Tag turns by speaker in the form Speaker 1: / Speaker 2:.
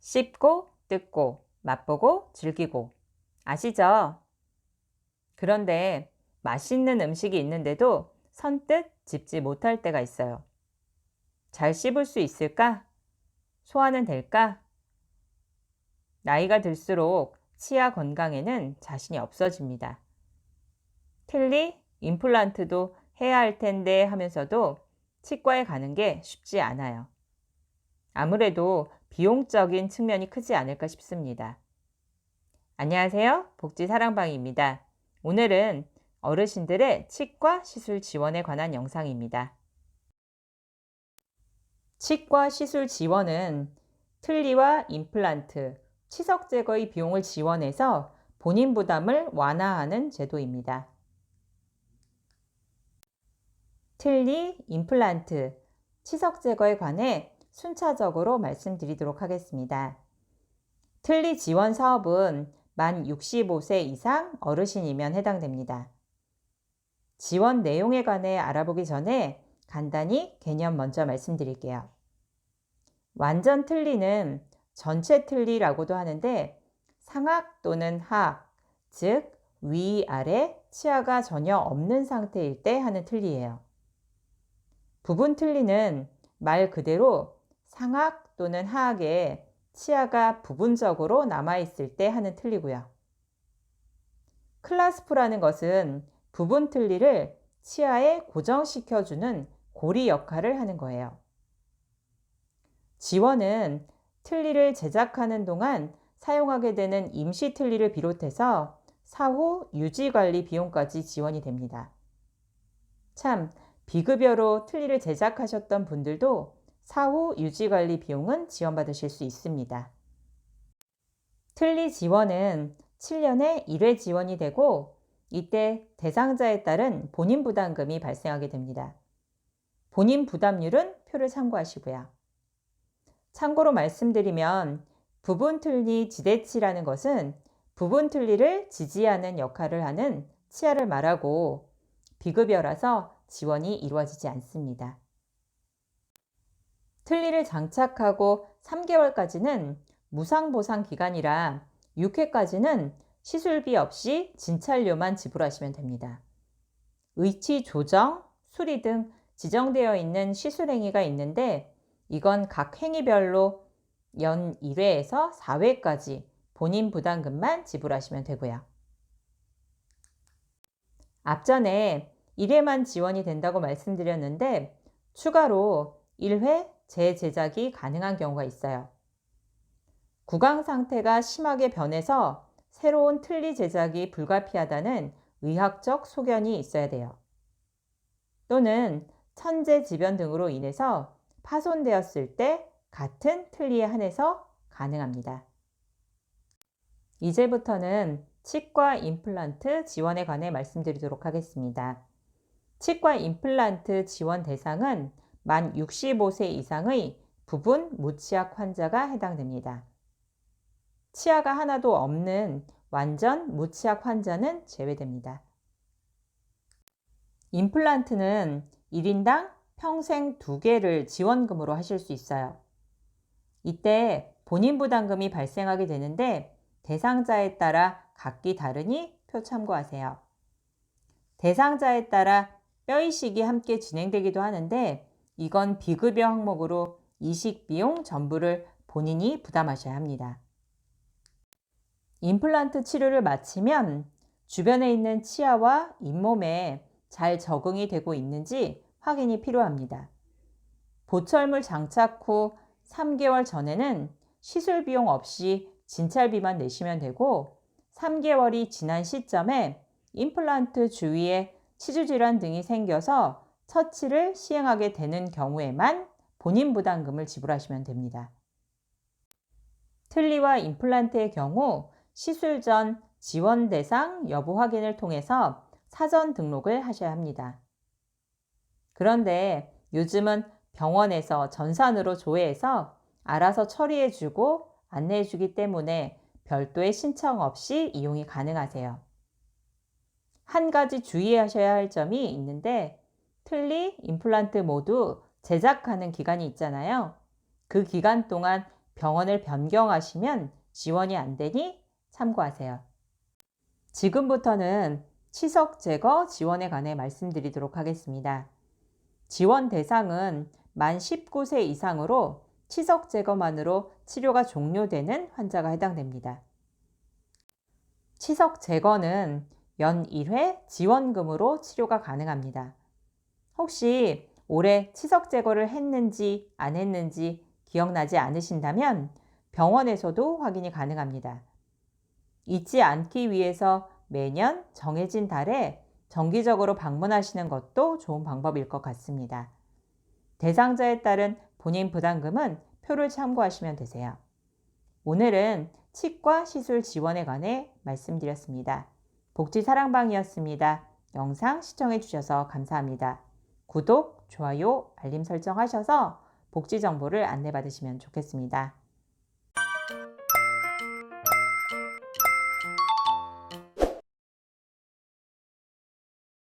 Speaker 1: 씹고, 뜯고, 맛보고, 즐기고. 아시죠? 그런데 맛있는 음식이 있는데도 선뜻 집지 못할 때가 있어요. 잘 씹을 수 있을까? 소화는 될까? 나이가 들수록 치아 건강에는 자신이 없어집니다. 틀니, 임플란트도 해야 할 텐데 하면서도 치과에 가는 게 쉽지 않아요. 아무래도 비용적인 측면이 크지 않을까 싶습니다. 안녕하세요. 복지사랑방입니다. 오늘은 어르신들의 치과 시술 지원에 관한 영상입니다. 치과 시술 지원은 틀니와 임플란트, 치석 제거의 비용을 지원해서 본인 부담을 완화하는 제도입니다. 틀니, 임플란트, 치석 제거에 관해 순차적으로 말씀드리도록 하겠습니다. 틀니 지원 사업은 만 65세 이상 어르신이면 해당됩니다. 지원 내용에 관해 알아보기 전에 간단히 개념 먼저 말씀드릴게요. 완전 틀니는 전체 틀니라고도 하는데 상악 또는 하악, 즉 위, 아래, 치아가 전혀 없는 상태일 때 하는 틀니예요. 부분 틀니는 말 그대로 상악 또는 하악에 치아가 부분적으로 남아있을 때 하는 틀니고요. 클라스프라는 것은 부분 틀니를 치아에 고정시켜주는 고리 역할을 하는 거예요. 지원은 틀니를 제작하는 동안 사용하게 되는 임시 틀니를 비롯해서 사후 유지관리 비용까지 지원이 됩니다. 참, 비급여로 틀니를 제작하셨던 분들도 사후 유지관리 비용은 지원받으실 수 있습니다. 틀니 지원은 7년에 1회 지원이 되고 이때 대상자에 따른 본인 부담금이 발생하게 됩니다. 본인 부담률은 표를 참고하시고요. 참고로 말씀드리면 부분 틀니 지대치라는 것은 부분 틀니를 지지하는 역할을 하는 치아를 말하고 비급여라서 지원이 이루어지지 않습니다. 틀니를 장착하고 3개월까지는 무상보상 기간이라 6회까지는 시술비 없이 진찰료만 지불하시면 됩니다. 의치 조정, 수리 등 지정되어 있는 시술행위가 있는데 이건 각 행위별로 연 1회에서 4회까지 본인 부담금만 지불하시면 되고요. 앞전에 1회만 지원이 된다고 말씀드렸는데 추가로 1회 재제작이 가능한 경우가 있어요. 구강 상태가 심하게 변해서 새로운 틀니 제작이 불가피하다는 의학적 소견이 있어야 돼요. 또는 천재지변 등으로 인해서 파손되었을 때 같은 틀니에 한해서 가능합니다. 이제부터는 치과 임플란트 지원에 관해 말씀드리도록 하겠습니다. 치과 임플란트 지원 대상은 만 65세 이상의 부분 무치약 환자가 해당됩니다. 치아가 하나도 없는 완전 무치약 환자는 제외됩니다. 임플란트는 1인당 평생 2개를 지원금으로 하실 수 있어요. 이때 본인 부담금이 발생하게 되는데 대상자에 따라 각기 다르니 표 참고하세요. 대상자에 따라 뼈 이식이 함께 진행되기도 하는데 이건 비급여 항목으로 이식 비용 전부를 본인이 부담하셔야 합니다. 임플란트 치료를 마치면 주변에 있는 치아와 잇몸에 잘 적응이 되고 있는지 확인이 필요합니다. 보철물 장착 후 3개월 전에는 시술 비용 없이 진찰비만 내시면 되고 3개월이 지난 시점에 임플란트 주위에 치주 질환 등이 생겨서 처치를 시행하게 되는 경우에만 본인 부담금을 지불하시면 됩니다. 틀니와 임플란트의 경우 시술 전 지원 대상 여부 확인을 통해서 사전 등록을 하셔야 합니다. 그런데 요즘은 병원에서 전산으로 조회해서 알아서 처리해주고 안내해주기 때문에 별도의 신청 없이 이용이 가능하세요. 한 가지 주의하셔야 할 점이 있는데 틀니, 임플란트 모두 제작하는 기간이 있잖아요. 그 기간 동안 병원을 변경하시면 지원이 안 되니 참고하세요. 지금부터는 치석 제거 지원에 관해 말씀드리도록 하겠습니다. 지원 대상은 만 19세 이상으로 치석 제거만으로 치료가 종료되는 환자가 해당됩니다. 치석 제거는 연 1회 지원금으로 치료가 가능합니다. 혹시 올해 치석 제거를 했는지 안 했는지 기억나지 않으신다면 병원에서도 확인이 가능합니다. 잊지 않기 위해서 매년 정해진 달에 정기적으로 방문하시는 것도 좋은 방법일 것 같습니다. 대상자에 따른 본인 부담금은 표를 참고하시면 되세요. 오늘은 치과 시술 지원에 관해 말씀드렸습니다. 복지사랑방이었습니다. 영상 시청해 주셔서 감사합니다. 구독, 좋아요, 알림 설정하셔서 복지 정보를 안내받으시면 좋겠습니다.